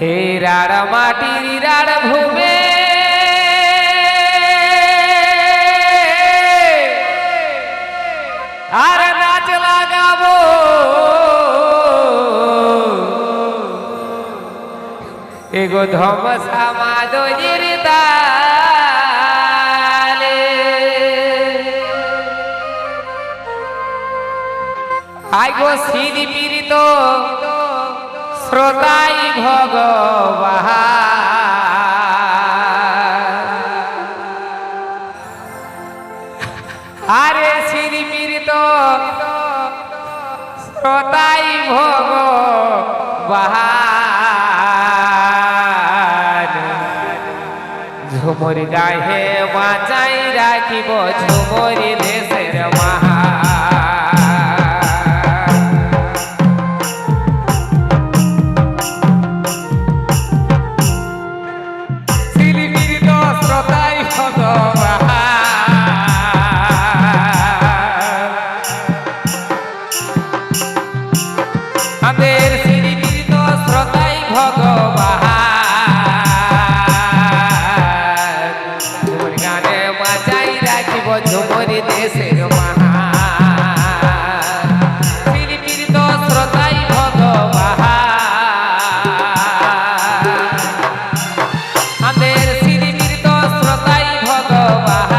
হেরার মাটির রার ভূমে আর নাচ লাগাবো এগো ধমসা মাদজির তালে আইগো সিদি পীড়িত শ্রোতাই ভগবান আরে সিদি পীড়িত শ্রোতাই ভগবান ঝুমুর গায়ে বাঁচাই রাখিব ঝুমুর দেশের মহা আমাদের শ্রীকৃত শ্রোতাই ভগবান ঝুমুর গানে বাঁচাই রাখিব ঝুমুর দেশের মহা শ্রীকৃত শ্রোতাই ভগবান আমাদের শ্রীকৃত শ্রোতাই ভগবান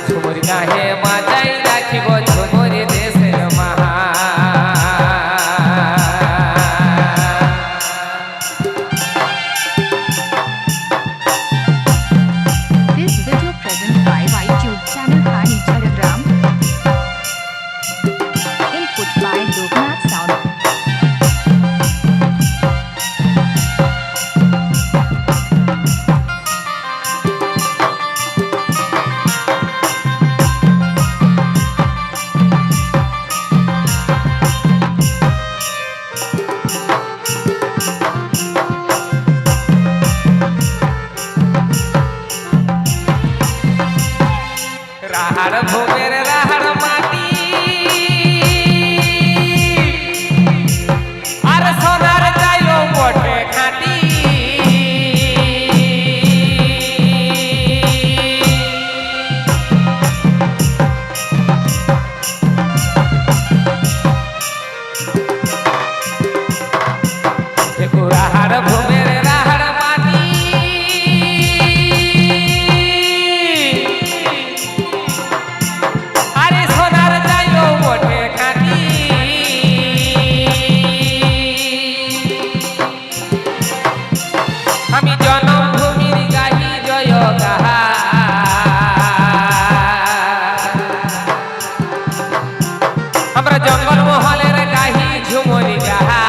ঝুমুর গায়ে বাঁচাই রাখিব ঝুমুর দেশের মহা This video present by YouTube channel Khani Charagram. Input by Loknath Sound. রাহার ভোগের রাহার মাটি আর সোনার চাইও বটে খাটি দেখো রাহার ভোগের রাহার মাটি আরে সোনার যাইও বটে খাটি আমি জন্মভূমির গাহি জয় গাহা আমরা জঙ্গল মহলের গাহি ঝুমুরি গাহা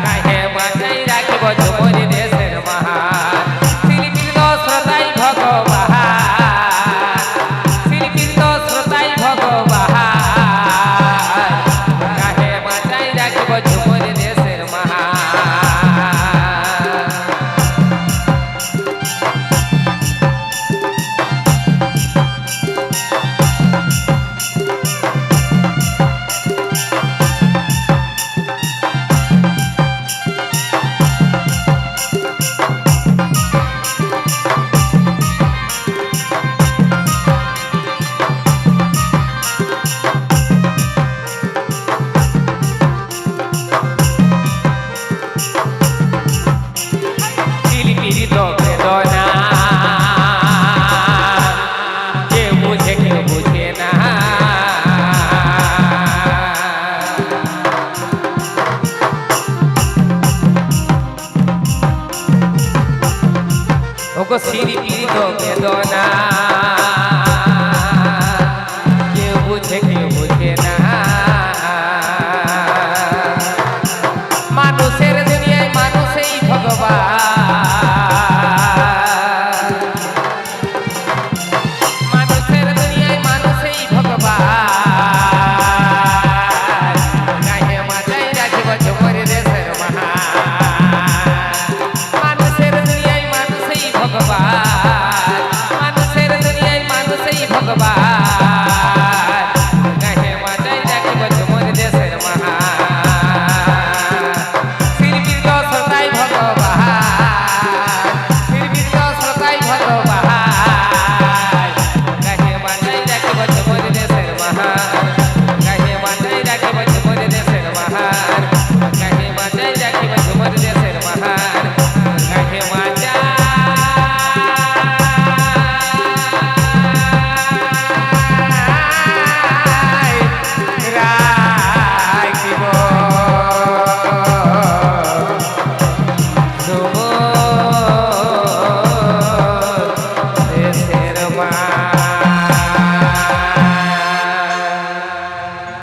গাহে বাঁচাই রাখিব ঝুমুরি দেশের মহা শ্রীকৃত শ্রোতাই ভগবান শ্রীকৃত শ্রোতাই ভগবান গাহে বাঁচাই রাখিব ঝুমুরি দেশের মহা পীড়িত বেদনা কেউ বুঝে কেউ বুঝে না ওগো শ্রী